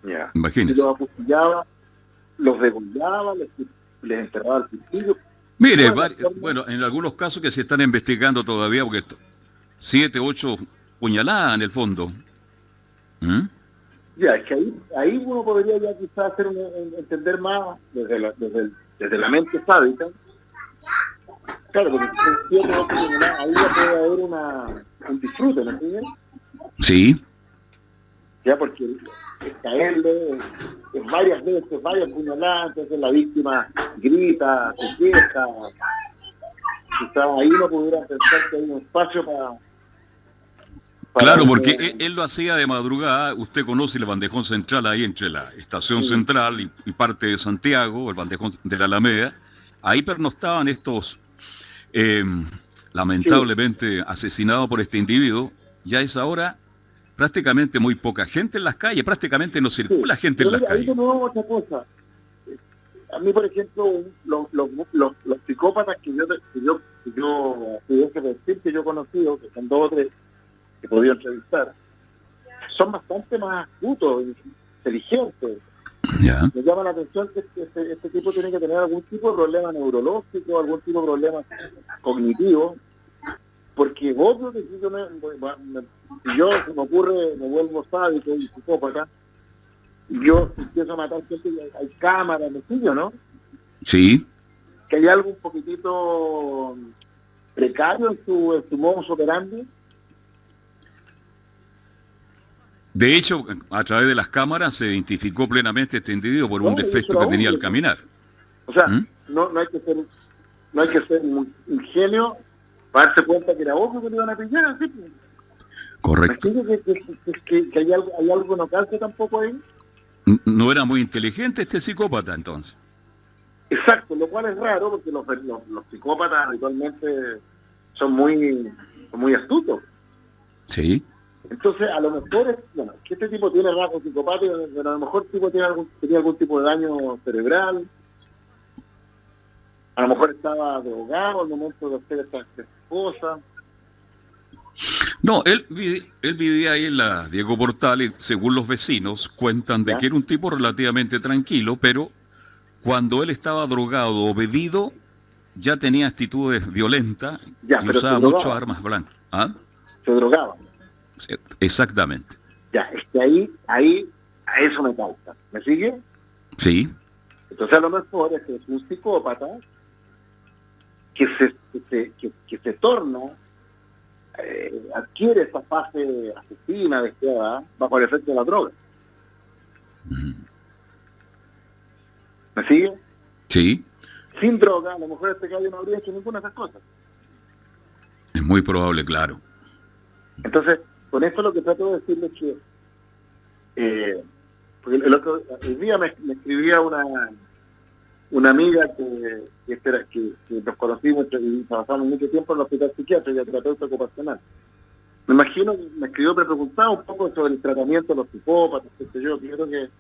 Ya.
Imagínese.
Los acuchillaba, los degollaba, les enterraba el cuchillo.
Mire, bueno, en algunos casos que se están investigando todavía, porque 7, 8 puñaladas en el fondo.
Ya, es que ahí uno podría ya quizás entender más desde la mente sádica. Claro, porque si ahí ya puede haber un disfrute, ¿no entiendes?
Sí.
Ya, porque es caerle, es varias veces, varias puñaladas, entonces la víctima grita, se queja. Quizás ahí uno pudiera pensar que hay un espacio
Claro, porque él lo hacía de madrugada. Usted conoce el bandejón central ahí entre la estación central y parte de Santiago, el bandejón de la Alameda. Ahí pernostaban estos, lamentablemente asesinados por este individuo. Ya a esa hora prácticamente muy poca gente en las calles, prácticamente no circula gente en las calles.
Ahí no otra cosa. A mí, por ejemplo, los psicópatas que yo pudiese decir que yo he conocido, que son 2 o 3 que he podido entrevistar, son bastante más astutos, inteligentes.
Ya.
Me llama la atención que este tipo tiene que tener algún tipo de problema neurológico, algún tipo de problema cognitivo, porque obvio que si yo se me ocurre, me vuelvo sádico y psicópata, y yo empiezo a matar gente, hay cámaras, ¿me sigue, no?
Sí.
Que hay algo un poquitito precario en su modus operandi.
De hecho, a través de las cámaras se identificó plenamente este individuo por un defecto que tenía al caminar.
O sea, no hay que ser muy ingenio para darse cuenta que era obvio que le iban a pillar, ¿sí?
Correcto.
Que hay algo que no calce tampoco ahí.
No era muy inteligente este psicópata entonces.
Exacto, lo cual es raro porque los psicópatas habitualmente son muy astutos.
Sí.
Entonces, a lo mejor, que este tipo tiene rasgos psicopáticos, pero a lo mejor el tipo tenía algún tipo de daño cerebral, a lo mejor estaba drogado al momento de hacer estas cosas.
No, él vivía ahí en la Diego Portales, según los vecinos, cuentan de que era un tipo relativamente tranquilo, pero cuando él estaba drogado o bebido, ya tenía actitudes violentas y usaba muchas armas blancas. ¿Ah?
Se drogaba.
Exactamente.
Ya, es que ahí a eso me falta. ¿Me sigue?
Sí.
Entonces a lo mejor es que es un psicópata que se torna, adquiere esa fase asesina, deseada, bajo el efecto de la droga. ¿Me sigue?
Sí.
Sin droga, a lo mejor este gallo no habría hecho ninguna de esas cosas.
Es muy probable, claro.
Entonces, con esto lo que trato de decirles es que porque el día me escribía una amiga que nos conocimos y trabajamos mucho tiempo en el hospital psiquiátrico y terapeuta ocupacional. Me imagino que me escribió, me preguntaba un poco sobre el tratamiento de los psicópatas, yo creo que...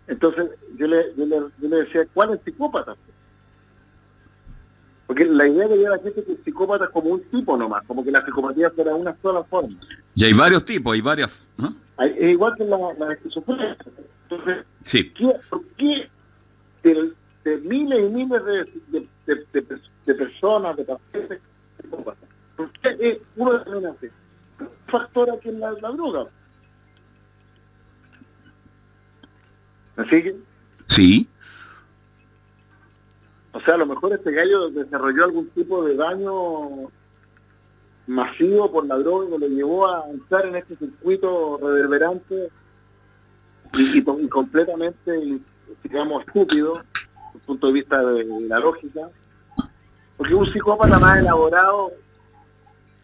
Entonces yo le decía, ¿cuál es el psicópata? Porque la idea que la gente es que el psicópata es como un tipo nomás, como que la psicopatía fuera una sola forma.
Y hay varios tipos, hay varias, ¿no?
Es igual que la esquizofrenia. Entonces,
sí.
¿por qué de miles y miles de personas, de pacientes, psicópatas? ¿Por qué uno determinante? Un factor aquí en la droga. ¿Me siguen?
Sí.
O sea, a lo mejor este gallo desarrolló algún tipo de daño masivo por la droga que lo llevó a entrar en este circuito reverberante y completamente, digamos, estúpido, desde el punto de vista de la lógica. Porque un psicópata más elaborado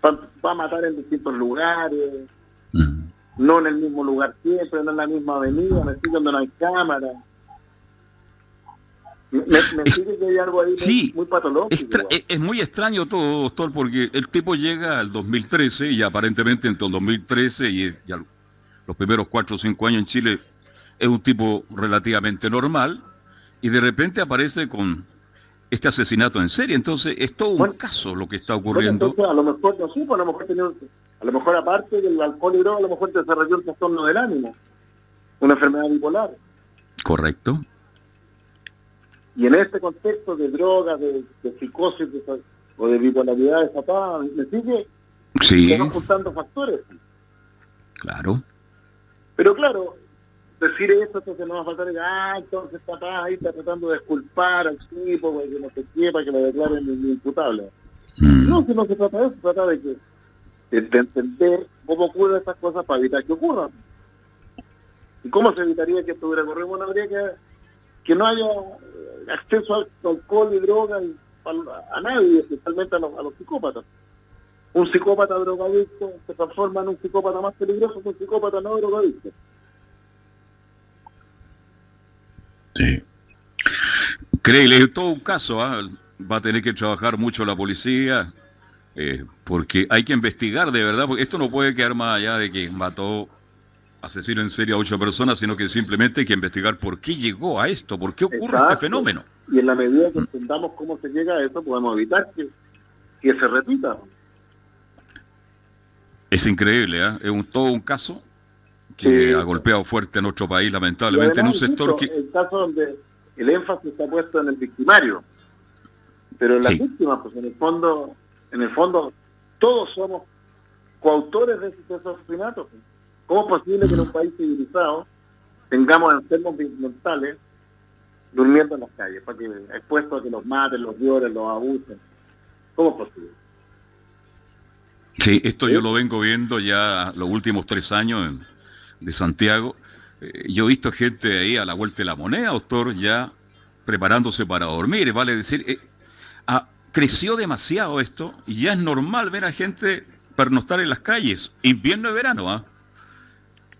va a matar en distintos lugares, no en el mismo lugar siempre, no en la misma avenida, me sigue donde no hay cámara. Me sigue que hay algo ahí
sí,
muy patológico.
Es muy extraño todo, doctor, porque el tipo llega al 2013 y aparentemente entre el 2013 y los primeros 4 o 5 años en Chile es un tipo relativamente normal y de repente aparece con este asesinato en serie. Entonces es todo un caso lo que está ocurriendo.
Entonces a lo mejor no supo, a lo mejor aparte del alcohol y droga, a lo mejor desarrolló el trastorno del ánimo, una enfermedad bipolar.
Correcto.
Y en este contexto de drogas, de psicosis o de bipolaridad desatada, ¿me sigue?
Sí.
Estamos juntando factores.
Claro.
Pero claro, decir esto, entonces no va a faltar, entonces papá ahí está tratando de disculpar al tipo, para que no se quiepa, que lo declaren imputable. No, si no se trata de eso, se trata de entender cómo ocurren estas cosas para evitar que ocurran. ¿Y cómo se evitaría que esto hubiera ocurrido? Bueno, habría que no haya acceso al alcohol y droga a nadie, especialmente a los psicópatas. Un psicópata drogadicto se transforma en un psicópata más peligroso que un psicópata no drogadicto.
Sí. Créele, es todo un caso, ¿ah? Va a tener que trabajar mucho la policía, porque hay que investigar de verdad, porque esto no puede quedar más allá de que mató, asesinó en serio a 8 personas, sino que simplemente hay que investigar por qué llegó a esto, por qué ocurre este fenómeno.
Y en la medida que entendamos cómo se llega a eso, podemos evitar que se repita.
Es increíble, ¿eh? Es todo un caso que ha golpeado fuerte a nuestro país, lamentablemente,
además,
en un sector que...
el caso donde el énfasis está puesto en el victimario, pero en las víctimas, pues en el fondo, todos somos coautores de esos asesinatos. ¿Cómo es posible que en un país civilizado tengamos enfermos mentales durmiendo en las calles, para que expuestos a que los maten, los violen, los abusen? ¿Cómo es posible?
Sí, esto yo lo vengo viendo ya los últimos 3 años de Santiago. Yo he visto gente ahí a la vuelta de la moneda, doctor, ya preparándose para dormir, vale decir, creció demasiado esto y ya es normal ver a gente pernoctar en las calles, invierno y verano, ¿ah?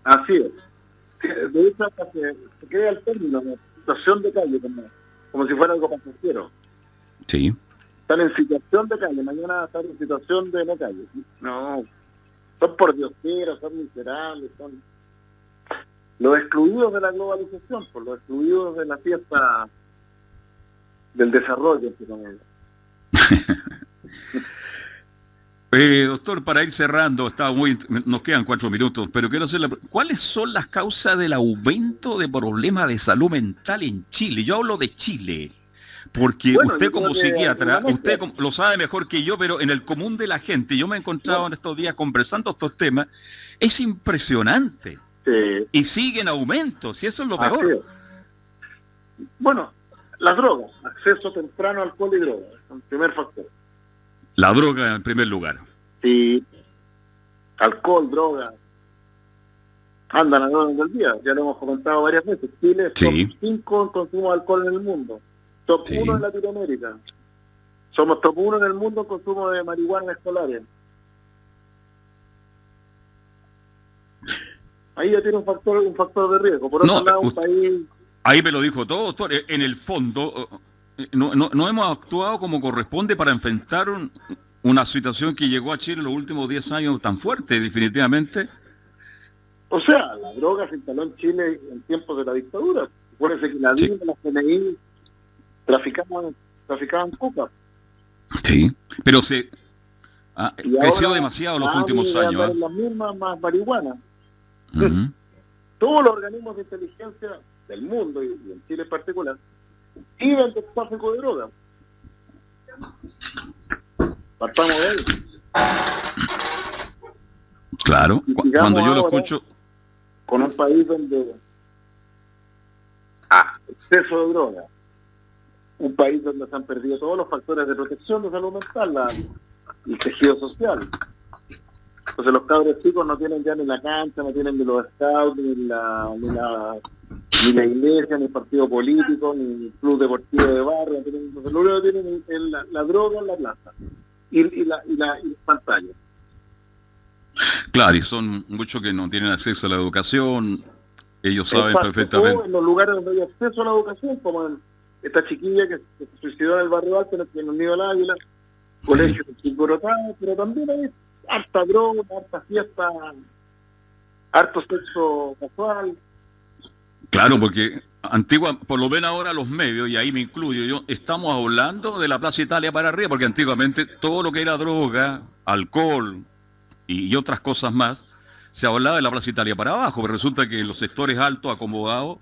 Así es. De hecho, hasta se crea el término de situación de calle, como si fuera algo pasajero.
Sí.
Están en situación de calle, mañana están en situación de no calle. No, son pordioseros, son miserables, son los excluidos de la globalización, por los excluidos de la fiesta del desarrollo.
Doctor, para ir cerrando, nos quedan 4 minutos, pero quiero hacerle, ¿cuáles son las causas del aumento de problemas de salud mental en Chile? Yo hablo de Chile, porque usted como psiquiatra, usted lo sabe mejor que yo, pero en el común de la gente, yo me he encontrado en estos días conversando estos temas, es impresionante.
Sí.
Y sigue en aumento, si eso es lo peor.
Bueno, las drogas, acceso temprano a alcohol y drogas, es el primer factor.
La droga en primer lugar.
Sí, alcohol, droga, andan a la orden del día, ya lo hemos comentado varias veces. Chile es top 5 en consumo de alcohol en el mundo, top 1 en Latinoamérica. Somos top 1 en el mundo en consumo de marihuana escolares. Ahí ya tiene un factor de riesgo. Por otro lado, un país...
Ahí me lo dijo todo, doctor. En el fondo, no hemos actuado como corresponde para enfrentar una situación que llegó a Chile en los últimos 10 años tan fuerte, definitivamente.
O sea, la droga se instaló en Chile en tiempos de la dictadura. Acuérdense que la DIN y la CNI traficaban coca.
Sí, pero creció demasiado en los últimos años.
Las mismas más marihuana. Todos los organismos de inteligencia del mundo, y en Chile en particular, viven del tráfico de drogas. Partamos de ahí.
Claro, cuando yo lo escucho...
Con un país donde exceso de drogas, un país donde se han perdido todos los factores de protección de salud mental, el tejido social. Entonces los cabros chicos no tienen ya ni la cancha, no tienen ni los scouts, ni la iglesia, ni partido político, ni club deportivo de barrio. Entonces lo único que tienen es la droga en la plaza y la pantalla.
Claro, y son muchos que no tienen acceso a la educación, ellos saben perfectamente.
En los lugares donde hay acceso a la educación, como en esta chiquilla que se suicidó en el barrio alto, en el Nido del Águila, colegio Chingorotá, pero también hay harta droga, harta fiesta, harto sexo casual.
Claro, porque por lo menos ahora los medios, y ahí me incluyo yo, estamos hablando de la Plaza Italia para arriba, porque antiguamente todo lo que era droga, alcohol y otras cosas más, se hablaba de la Plaza Italia para abajo, pero resulta que en los sectores altos, acomodados,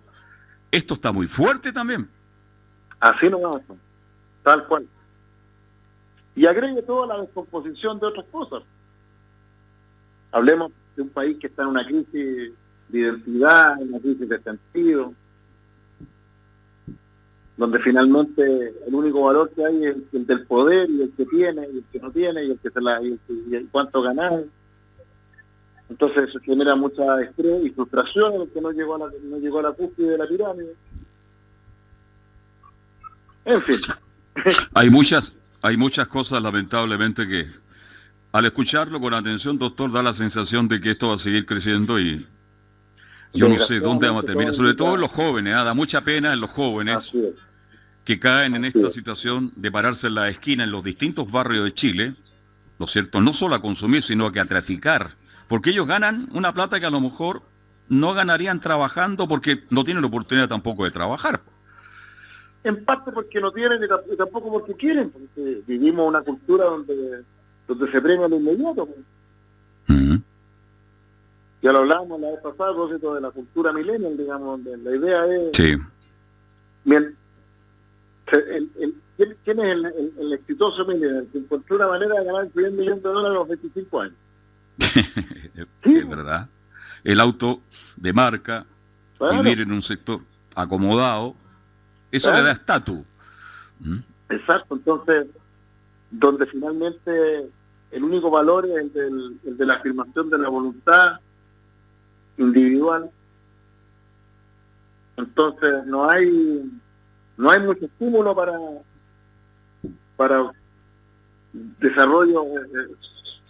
esto está muy fuerte también.
Así no va, tal cual. Y agregue toda la descomposición de otras cosas. Hablemos de un país que está en una crisis de identidad, en una crisis de sentido, donde finalmente el único valor que hay es el del poder, y el que tiene, y el que no tiene, y el cuánto ganar. Entonces eso genera mucha estrés y frustración en el que no llegó a la cúspide de la pirámide. En fin.
Hay muchas cosas lamentablemente Al escucharlo con atención, doctor, da la sensación de que esto va a seguir creciendo y yo no sé dónde vamos a terminar, sobre todo en los jóvenes, da mucha pena en los jóvenes
Así es.
que caen en
Así
esta
es.
situación de pararse en la esquina en los distintos barrios de Chile, ¿no es cierto? No solo a consumir, sino que a traficar, porque ellos ganan una plata que a lo mejor no ganarían trabajando porque no tienen la oportunidad tampoco de trabajar.
En parte porque no tienen y tampoco porque quieren, porque vivimos una cultura donde se premia lo inmediato. Pues.
Mm.
Ya lo hablábamos la vez pasada, a propósito de la cultura millennial, digamos, donde la idea es...
Sí.
Bien, ¿quién es el exitoso millennial? Que encontró una manera de ganar $100 millones a los 25 años.
Es verdad. El auto de marca,
Claro.
vivir en un sector acomodado, eso
Claro.
le da estatus. ¿Mm?
Exacto, entonces, donde finalmente el único valor es el de la afirmación de la voluntad individual, entonces no hay mucho estímulo para desarrollos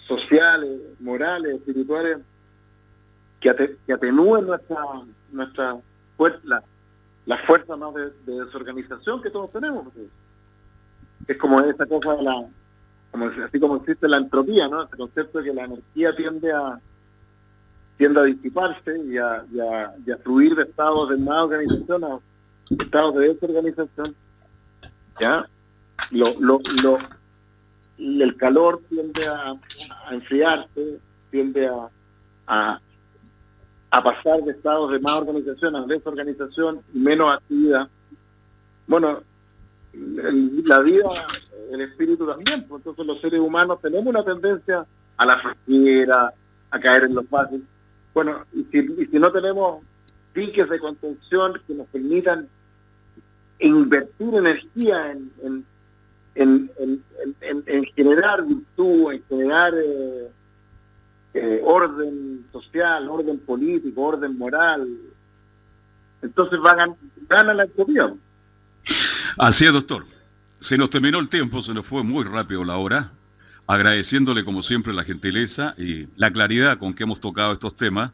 sociales, morales, espirituales que atenúen nuestra fuerza, la fuerza más de desorganización que todos tenemos. Porque es como esa cosa de así como existe la entropía, ¿no? Ese concepto de que la energía tiende a disiparse y a fluir de estados de más organización a estados de desorganización. ¿Ya? El calor tiende a enfriarse, tiende a pasar de estados de más organización a desorganización y menos actividad. Bueno, la vida, el espíritu también, pues, entonces los seres humanos tenemos una tendencia a la flojera, a caer en lo fácil. Bueno, y si no tenemos diques de contención que nos permitan invertir energía en generar virtud, en generar orden social, orden político, orden moral, entonces gana la entropía.
Así es, doctor. Se nos terminó el tiempo, se nos fue muy rápido la hora. Agradeciéndole como siempre la gentileza y la claridad con que hemos tocado estos temas,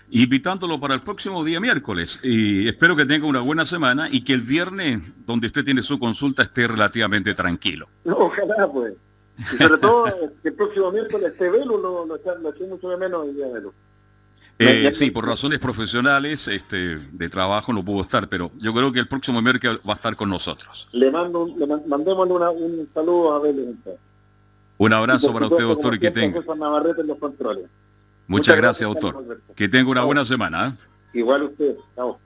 invitándolo para el próximo día miércoles. Y espero que tenga una buena semana y que el viernes, donde usted tiene su consulta, esté relativamente tranquilo.
Ojalá, pues. Y sobre todo que el próximo miércoles esté Velo, lo eché mucho de menos el día de Velo.
Sí, por razones profesionales de trabajo no pudo estar, pero yo creo que el próximo miércoles va a estar con nosotros.
Mandémosle un saludo a Velo.
Un abrazo para usted, doctor, y que tenga.
Navarrete en los controles.
Muchas gracias,
Carlos
doctor.
Alberto.
Que tenga una
Chao.
buena semana.
Igual usted. Chao.